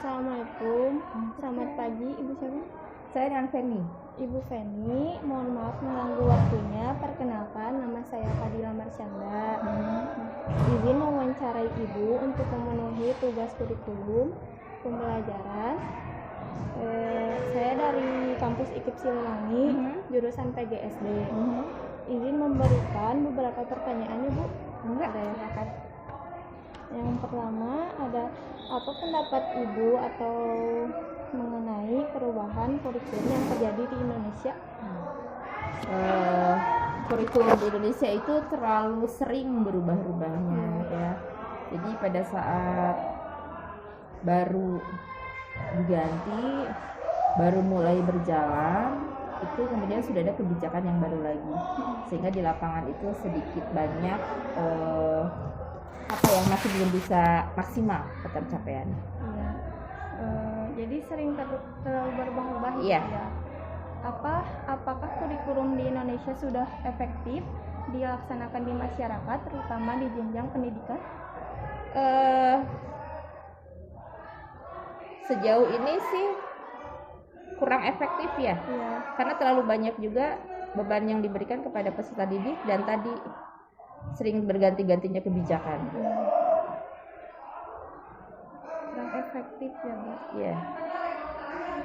Assalamualaikum, selamat pagi Ibu siapa? Saya dengan Feni. Ibu Feni, mohon maaf mengganggu waktunya. Perkenalkan, nama saya Fadila Marsyanda. Izin mewawancarai Ibu untuk memenuhi tugas kurikulum pembelajaran. Saya dari kampus IKIP Siliwangi, jurusan PGSD. Izin memberikan beberapa pertanyaan Ibu. Enggak, Ada ya? silakan. Yang pertama ada, apa pendapat Ibu atau mengenai perubahan kurikulum yang terjadi di Indonesia? Kurikulum di Indonesia itu terlalu sering berubah-ubahnya ya. Jadi pada saat baru diganti, baru mulai berjalan, itu kemudian sudah ada kebijakan yang baru lagi, sehingga di lapangan itu sedikit banyak masih belum bisa maksimal ketercapaian. Iya. Jadi sering terlalu berubah-ubah Iya. ya. Apakah kurikulum di Indonesia sudah efektif dilaksanakan di masyarakat, terutama di jenjang pendidikan? Sejauh ini sih kurang efektif ya. Iya. Karena terlalu banyak juga beban yang diberikan kepada peserta didik dan tadi sering berganti-gantinya kebijakan. Kurang efektif ya, Bu. Iya.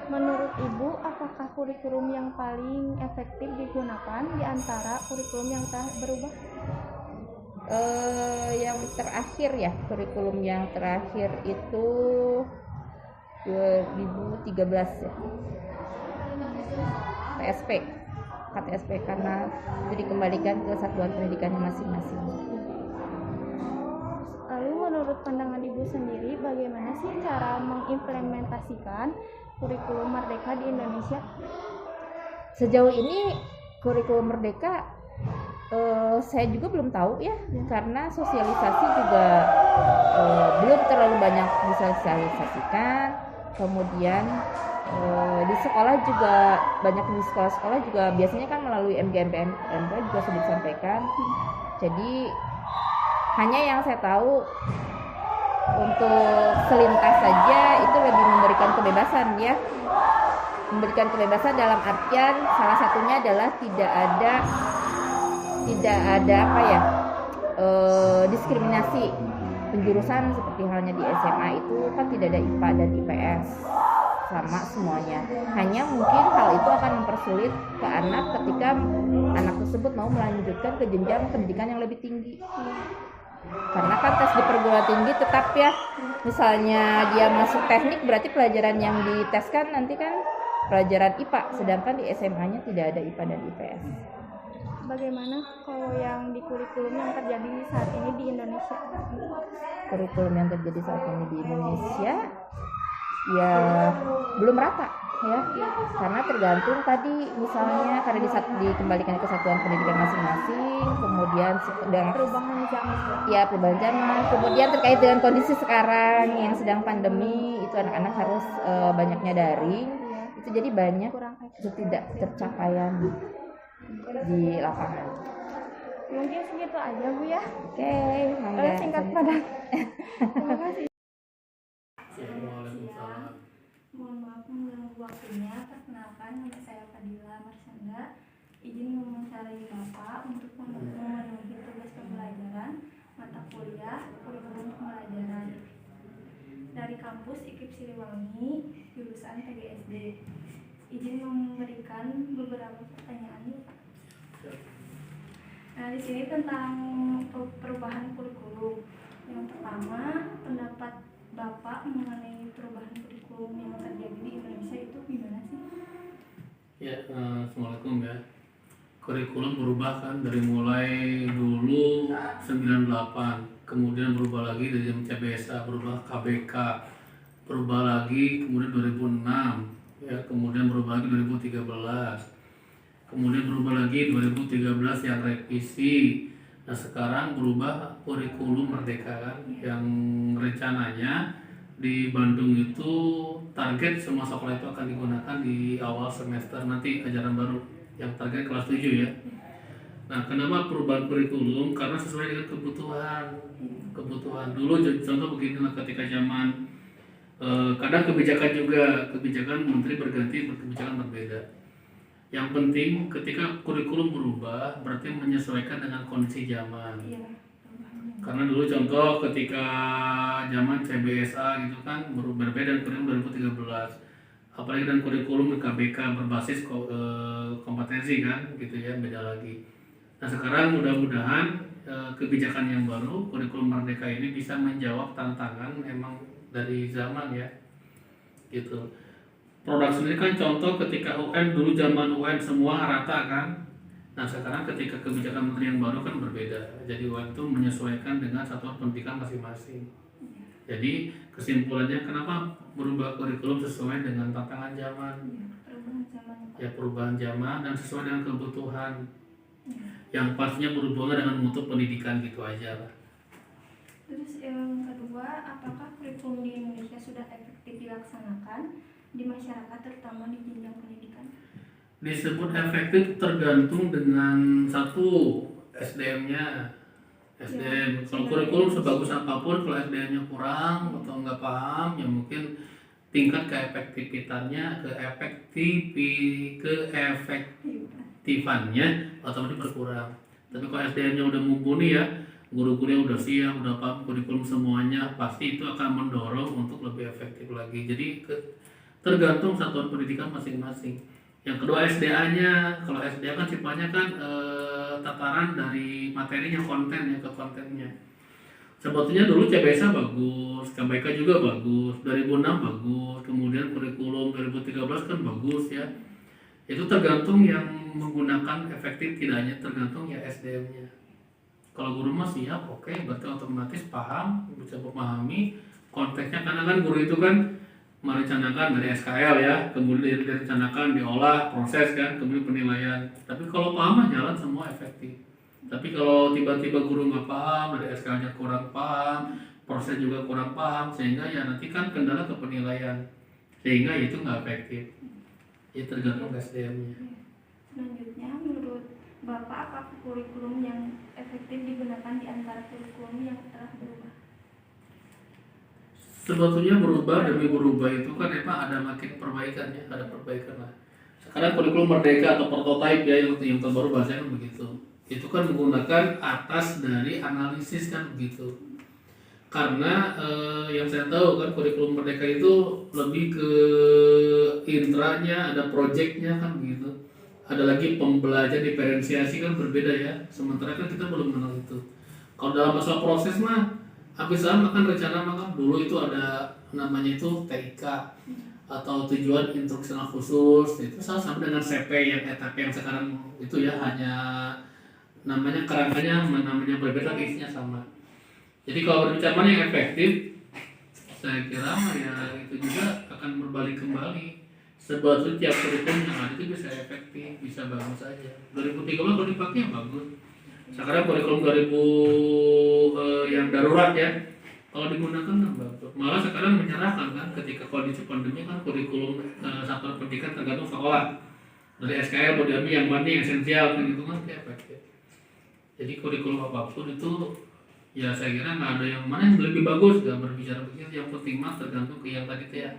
Menurut Ibu, apakah kurikulum yang paling efektif digunakan di antara kurikulum yang telah berubah? Yang terakhir ya, kurikulum yang terakhir itu 2013 ya. KTSP karena itu dikembalikan ke satuan pendidikannya masing-masing. Lalu menurut pandangan Ibu sendiri, bagaimana sih cara mengimplementasikan kurikulum Merdeka di Indonesia? Sejauh ini kurikulum Merdeka saya juga belum tahu ya, karena sosialisasi juga belum terlalu banyak disosialisasikan. Kemudian di sekolah juga banyak, di sekolah-sekolah juga biasanya kan melalui MGMP juga sudah disampaikan. Jadi hanya yang saya tahu untuk selintas saja itu lebih memberikan kebebasan ya. Memberikan kebebasan dalam artian salah satunya adalah tidak ada diskriminasi penjurusan, seperti halnya di SMA itu kan tidak ada IPA dan IPS, sama semuanya. Hanya mungkin hal itu akan mempersulit ke anak ketika anak tersebut mau melanjutkan ke jenjang pendidikan yang lebih tinggi. Karena kan tes di perguruan tinggi tetap ya, misalnya dia masuk teknik berarti pelajaran yang diteskan nanti kan pelajaran IPA, sedangkan di SMA-nya tidak ada IPA dan IPS. Bagaimana kalau yang di kurikulum yang terjadi saat ini di Indonesia? Kurikulum yang terjadi saat ini di Indonesia ya belum rata ya, karena tergantung tadi, misalnya karena dikembalikan ke satuan pendidikan masing-masing, kemudian sedang Perubahan zaman. perubahan zaman, kemudian terkait dengan kondisi sekarang yang sedang pandemi, itu anak-anak harus banyaknya daring, itu jadi banyak tidak tercapaian di lapangan. Mungkin segitu aja Bu ya. Oke, mangga. Singkat padat. Terima kasih. Waalaikumsalam. Mohon maaf mengganggu waktunya. Perkenalkan, nama saya Fadila Marsyanda. Izin mewawancarai Bapak untuk memenuhi tugas pembelajaran mata kuliah kurikulum pembelajaran dari kampus IKIP Siliwangi, jurusan PGSD. Izin memberikan beberapa pertanyaan. Nah, di sini tentang perubahan kurikulum. Yang pertama, pendapat Bapak mengenai perubahan kurikulum yang terjadi di Indonesia itu gimana sih? Ya, Assalamualaikum ya. Kurikulum berubah kan dari mulai dulu 98, kemudian berubah lagi dari CBSA, berubah KBK, berubah lagi kemudian 2006, ya, kemudian berubah lagi 2013. Kemudian berubah lagi 2013 yang revisi. Nah, sekarang berubah kurikulum Merdeka kan, yang rencananya di Bandung itu target semua sekolah itu akan digunakan di awal semester nanti ajaran baru, yang target kelas 7 ya. Nah, kenapa perubahan kurikulum? Karena sesuai dengan kebutuhan. Dulu contoh beginilah, ketika zaman Kadang kebijakan menteri berganti, kebijakan berbeda. Yang penting ketika kurikulum berubah berarti menyesuaikan dengan kondisi zaman. Karena dulu contoh ketika zaman CBSA gitu kan berbeda dengan kurikulum 2013. Apalagi dengan kurikulum KBK berbasis kompetensi kan gitu ya, beda lagi. Nah sekarang mudah-mudahan kebijakan yang baru kurikulum Merdeka ini bisa menjawab tantangan emang dari zaman ya gitu. Produk sendiri kan contoh ketika UN dulu zaman UN semua rata kan. Nah sekarang ketika kebijakan menteri yang baru kan berbeda. Jadi UN itu menyesuaikan dengan satuan pendidikan masing-masing. Jadi kesimpulannya kenapa berubah kurikulum sesuai dengan tantangan zaman. Ya perubahan zaman dan sesuai dengan kebutuhan. Yang pastinya berhubungan dengan mutu pendidikan gitu aja lah. Terus yang kedua, apakah kurikulum di Indonesia sudah efektif dilaksanakan di masyarakat terutama di jenjang pendidikan? Disebut efektif tergantung dengan satu SDM-nya. SDM. Kalau kurikulum sebagus apapun kalau SDM-nya kurang atau nggak paham ya mungkin tingkat keefektifannya otomatis berkurang. Tapi kalau SDM-nya udah mumpuni ya, guru-gurunya udah siap, udah paham kurikulum semuanya, pasti itu akan mendorong untuk lebih efektif lagi. Jadi tergantung satuan pendidikan masing-masing. Yang kedua SDA-nya, kalau SDA kan sifatnya kan tataran dari materinya, konten ya ke kontennya. Sebetulnya dulu CBSA bagus, KBK juga bagus, 2006 bagus, kemudian kurikulum 2013 kan bagus ya. Itu tergantung yang menggunakan efektif tidaknya, tergantung ya SDM-nya. Kalau guru mah siap, oke, berarti otomatis paham, bisa memahami konteksnya karena kan guru itu kan merencanakan dari SKL ya, kemudian direncanakan, diolah, proses kan, kemudian penilaian. Tapi kalau paham jalan semua efektif. Tapi kalau tiba-tiba guru nggak paham, dari SKL-nya kurang paham, proses juga kurang paham, sehingga ya nanti kan kendala ke penilaian, sehingga itu nggak efektif. Ya tergantung SDM-nya. Selanjutnya, menurut Bapak, apa kurikulum yang efektif digunakan di antara kurikulum yang telah berubah? Sebetulnya berubah demi berubah itu kan emang ada makin perbaikan ya, ada perbaikan lah. Sekarang kurikulum Merdeka atau prototipe ya yang terbaru bahasanya begitu. Itu kan menggunakan atas dari analisis kan begitu. Karena yang saya tahu kan kurikulum Merdeka itu lebih ke intranya, ada projectnya kan begitu. Ada lagi pembelajaran diferensiasi kan berbeda ya. Sementara kan kita belum mengenal itu. Kalau dalam masalah proses mah habis sama kan rencana makan dulu itu ada namanya itu TIK atau tujuan instruksional khusus itu sama dengan CP yang etap yang sekarang itu ya hanya namanya kerangkanya namanya berbeda isinya sama. Jadi kalau berbicara yang efektif saya kira ya itu juga akan berbalik kembali. Sebetulnya tiap kurikulum yang ada itu bisa efektif, bisa bagus saja. 2013 kalau dipakai ya bagus. Sekarang kurikulum 2000 yang darurat ya, kalau digunakan kan bagus. Malah sekarang menyerahkan kan ketika kondisi pandemi kan kurikulum satuan pendidikan tergantung sekolah. Dari SKL mau diambil yang mana yang esensial kan gitu kan efektif. Jadi kurikulum apapun itu ya saya kira nggak ada yang mana yang lebih bagus, nggak berbicara begitu. Yang penting mah tergantung ke yang tadi ya.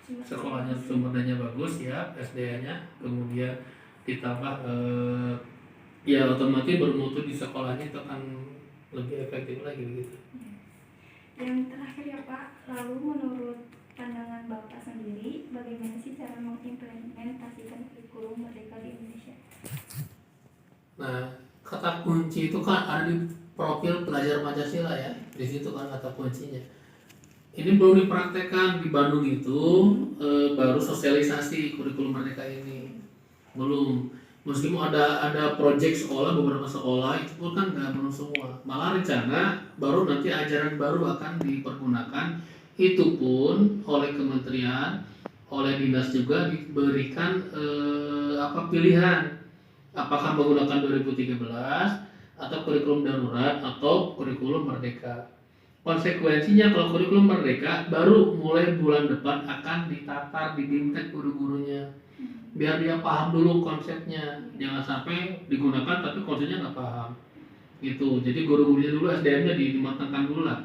Sekolahnya sumber dayanya bagus ya, SDA-nya, kemudian ditambah ya otomatis bermutu di sekolahnya itu akan lebih efektif lagi begitu. Yang terakhir ya Pak, lalu menurut pandangan Bapak sendiri, bagaimana sih cara mengimplementasikan kurikulum Merdeka di Indonesia? Nah, kata kunci itu kan ada di profil pelajar Pancasila ya, di situ kan kata kuncinya. Ini belum dipraktekkan di Bandung itu, baru sosialisasi kurikulum Merdeka ini belum. Meskipun ada proyek sekolah, beberapa sekolah itu pun kan nggak belum semua. Malah rencana baru nanti ajaran baru akan dipergunakan. Itu pun oleh kementerian, oleh dinas juga diberikan pilihan. Apakah menggunakan 2013 atau kurikulum darurat atau kurikulum Merdeka. Konsekuensinya kalau kurikulum Merdeka baru mulai bulan depan akan ditatar di bimtek guru-gurunya. Biar dia paham dulu konsepnya, jangan sampai digunakan tapi konsepnya nggak paham gitu. Jadi guru-gurunya dulu SDM-nya dimatangkan dulu lah,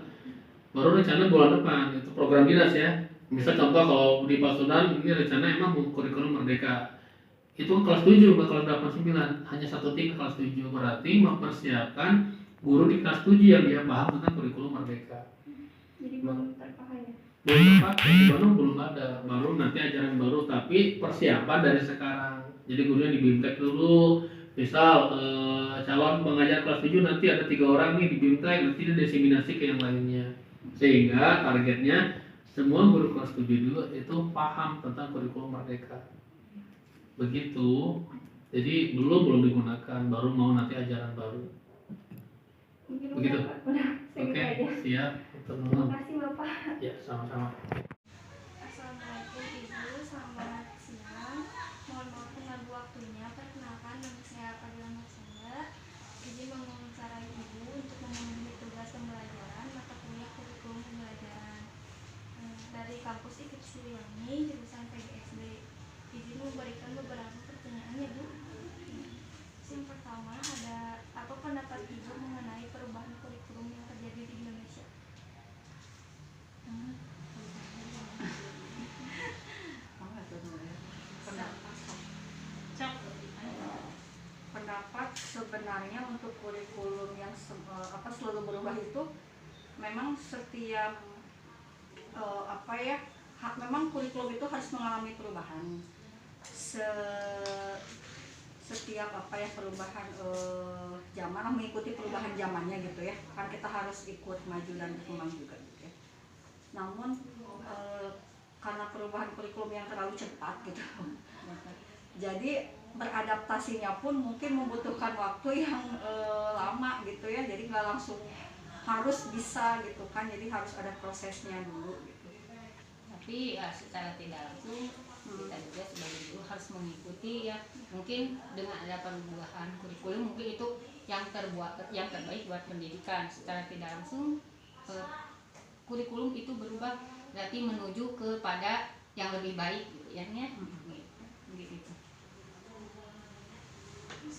baru rencana bulan depan itu program dinas ya Misal contoh kalau di Pasundan ini rencana emang kurikulum merdeka itu kelas 7 bukan kelas 8 9, hanya satu tim kelas 7, berarti mempersiapkan guru di kelas 7 yang dia paham tentang kurikulum merdeka. Jadi belum terpakai ya? Belum terpakai, di Bandung belum ada, baru nanti ajaran baru, tapi persiapan dari sekarang. Jadi gurunya di BIMTEK dulu, misal calon pengajar kelas 7 nanti ada 3 orang nih di BIMTEK, nanti diseminasi ke yang lainnya, sehingga targetnya semua guru kelas 7 dulu itu paham tentang kurikulum merdeka. Begitu. Jadi belum digunakan, baru mau nanti ajaran baru. Mungkin Begitu. udah segitu Oke, aja. siap. Terima kasih Bapak. Ya, sama-sama. Assalamualaikum Ibu, selamat siang. Mohon maaf mengganggu waktunya. Perkenalkan, nama saya Fadila Marsanda. Izin mewawancarai Ibu untuk memenuhi tugas pembelajaran mata kuliah kurikulum pembelajaran dari kampus IKIP Siliwangi, jurusan PGSD. Izin memberikan beberapa pertanyaan ya Bu. Yang pertama, ada apa pendapat Ibu mengenai perubahan kurikulum yang terjadi di Indonesia? Pendapat sebenarnya untuk kurikulum yang selalu berubah itu memang setiap memang kurikulum itu harus mengalami perubahan setiap perubahan zaman, mengikuti perubahan zamannya gitu ya, kan kita harus ikut maju dan berkembang juga gitu ya. Namun karena perubahan kurikulum yang terlalu cepat gitu jadi beradaptasinya pun mungkin membutuhkan waktu yang lama gitu ya, jadi nggak langsung harus bisa gitu kan, jadi harus ada prosesnya dulu gitu. Tapi ya, secara tidak langsung kita juga sebagai guru harus mengikuti ya, mungkin dengan ada perubahan kurikulum mungkin itu yang terbaik buat pendidikan. Secara tidak langsung kurikulum itu berubah, berarti menuju kepada yang lebih baik gitu ya. Gitu.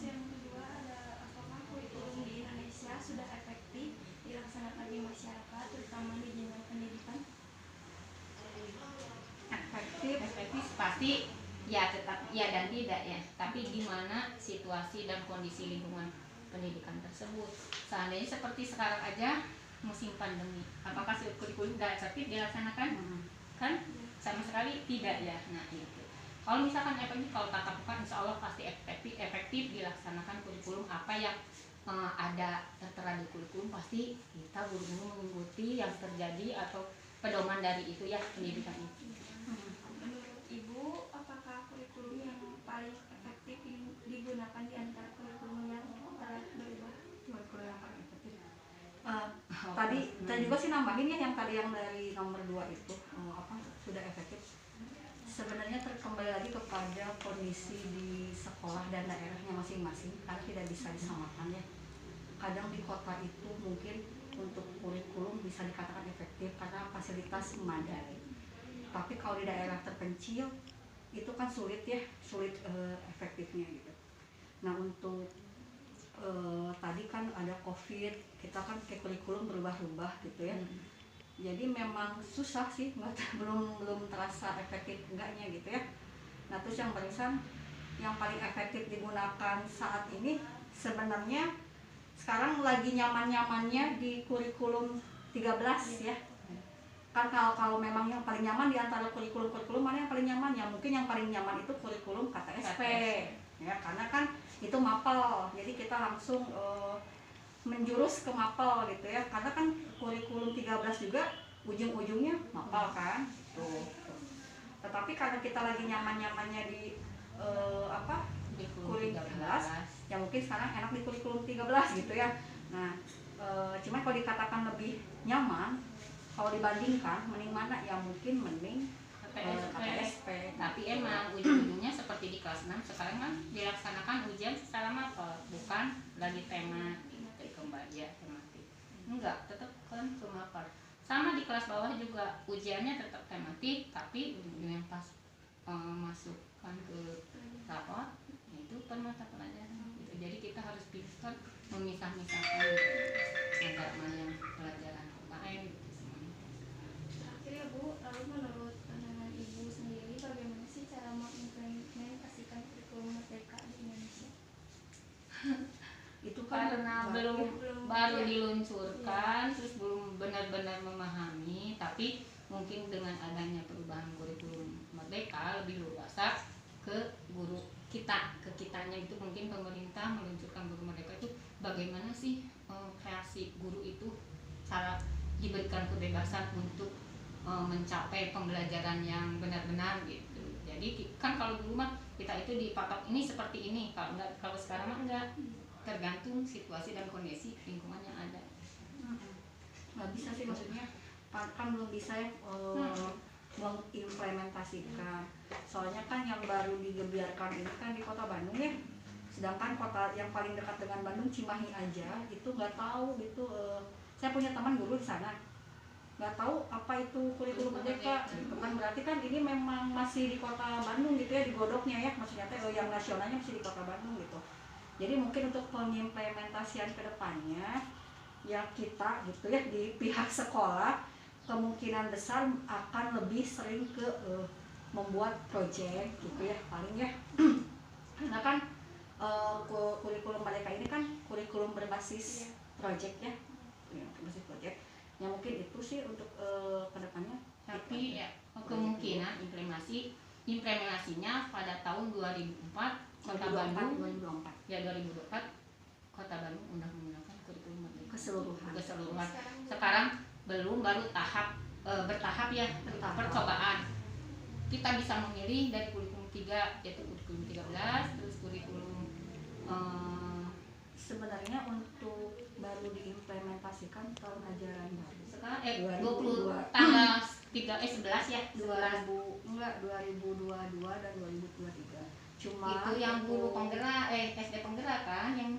Yang kedua, ada apakah kurikulum di Indonesia sudah efektif dilaksanakan di masyarakat, terutama di jenjang pendidikan? Efektif pasti ya, tetap ya dan tidak ya, tapi gimana situasi dan kondisi lingkungan pendidikan tersebut. Seandainya seperti sekarang aja musim pandemi, apakah kurikulum sudah efektif dilaksanakan? Kan sama sekali tidak ya. Nah itu, kalau misalkan efektif, kalau tatap muka insya Allah pasti efektif dilaksanakan kurikulum apa yang ada tertera di kurikulum, pasti kita guru-guru mengikuti yang terjadi atau pedoman dari itu ya, pendidikan itu. Menurut Ibu, apakah kurikulum yang paling efektif digunakan di antara kurikulum yang berubah? Kurikulum yang paling efektif tadi juga sih nambahin ya, yang dari nomor 2 itu sudah efektif. Sebenarnya kembali lagi kepada kondisi di sekolah dan daerahnya masing-masing, karena tidak bisa disamakan ya. Kadang di kota itu mungkin untuk kurikulum bisa dikatakan efektif karena fasilitas memadai, tapi kalau di daerah terpencil itu kan sulit efektifnya gitu. Nah untuk tadi kan ada COVID, kita kan kayak kurikulum berubah-ubah gitu ya. Jadi memang susah sih, belum terasa efektif enggaknya gitu ya. Nah terus yang barusan yang paling efektif digunakan saat ini sebenarnya sekarang lagi nyaman-nyamannya di kurikulum 13 ya. Kan kalau memang yang paling nyaman di antara kurikulum mana yang paling nyaman ya, mungkin yang paling nyaman itu kurikulum KTSP ya, karena kan itu mapel, jadi kita langsung menjurus ke mapel gitu ya, karena kan kurikulum 13 juga ujung-ujungnya mapel kan tuh. Tetapi karena kita lagi nyaman-nyamannya di kurikulum 13 ya, mungkin sekarang enak di kurikulum 13 gitu ya. Nah cuman kalau dikatakan lebih nyaman kalau dibandingkan, mending mana ya, mungkin mending KTSP. Tapi emang ujung-ujungnya seperti di kelas 6 sekarang kan dilaksanakan ujian secara mapel, bukan lagi tema ya tematik. Enggak, tetap kan ke mapel. Sama di kelas bawah juga ujiannya tetap tematik, tapi ujung-ujungnya pas masukkan ke rapot itu per mata pelajaran gitu. Jadi kita harus pintar memisah-misahkan antara mana yang pelajaran lain gitu semuanya. Terakhir ya Bu, lalu menurut belum baru diluncurkan, terus belum benar-benar memahami, tapi mungkin dengan adanya perubahan kurikulum Merdeka lebih luas ke guru kita, ke kitanya itu mungkin pemerintah meluncurkan guru Merdeka itu bagaimana sih kreasi guru itu, cara diberikan kebebasan untuk mencapai pembelajaran yang benar-benar gitu. Jadi kan kalau dulu mah kita itu dipatok ini seperti ini, kalau sekarang mah enggak, tergantung situasi dan kondisi lingkungan yang ada. Nggak bisa sih, maksudnya kan belum bisa ya mengimplementasikan. Soalnya kan yang baru digebiarkan ini kan di kota Bandung ya, sedangkan kota yang paling dekat dengan Bandung, Cimahi aja itu nggak tahu gitu. Saya punya teman guru di sana, nggak tahu apa itu kurikulum Merdeka gitu kan. Berarti kan ini memang masih di kota Bandung gitu ya, digodoknya ya, maksudnya yang nasionalnya masih di kota Bandung gitu. Jadi mungkin untuk pengimplementasian ke depannya ya kita gitu ya di pihak sekolah kemungkinan besar akan lebih sering ke membuat proyek gitu ya paling ya. Karena kan kurikulum Merdeka ini kan kurikulum berbasis proyek ya, berbasis proyek. Ya mungkin itu sih untuk kedepannya. Tapi ya kemungkinan implementasinya pada tahun 2004 Kota Bandung 2024 ya 2024 Kota Bandung udah menggunakan kurikulum Merdeka keseluruhan. Sekarang belum, baru bertahap ya, percobaan. Kita bisa memilih dari kurikulum 3 yaitu kurikulum 13, terus kurikulum sebenarnya untuk baru diimplementasikan tahun ajaran baru sekarang 20 tanggal 11 ya 2022 dan 2023 cuma itu yang guru penggerak SD penggerak kan yang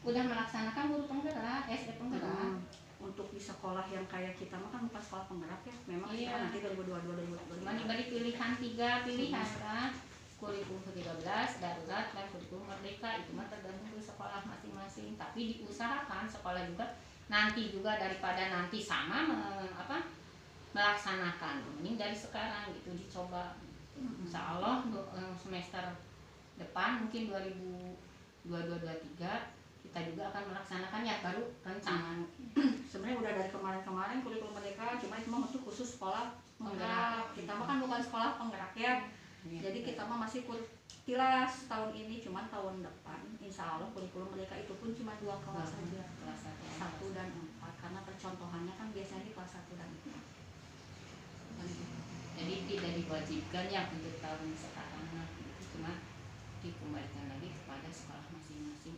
udah melaksanakan guru penggerak SD penggerak. Untuk di sekolah yang kayak kita mah kan bukan sekolah penggerak ya, memang iya. Kita nanti 2022 Cuma diberi pilihan 3 pilihan kan, kurikulum 13 darurat dan kurikulum Merdeka, itu mah tergantung dari sekolah masing-masing. Tapi diusahakan sekolah juga nanti juga daripada nanti sama melaksanakan, mending dari sekarang gitu dicoba. Insya Allah semester depan mungkin 2022-2023 kita juga akan melaksanakan ya, baru rencana. Sebenarnya udah dari kemarin-kemarin kurikulum Merdeka, cuma itu mah untuk khusus sekolah penggerak. Kita mah kan bukan sekolah penggerak ya. Jadi kita mah masih kilas tahun ini, cuma tahun depan insya Allah kurikulum Merdeka itu pun cuma 2 kelas saja, kelas 1 dan 4, karena percontohannya kan biasanya di kelas 1 dan 4. Jadi tidak diwajibkan ya untuk tahun sekarang, cuma dikembalikan lagi kepada sekolah masing-masing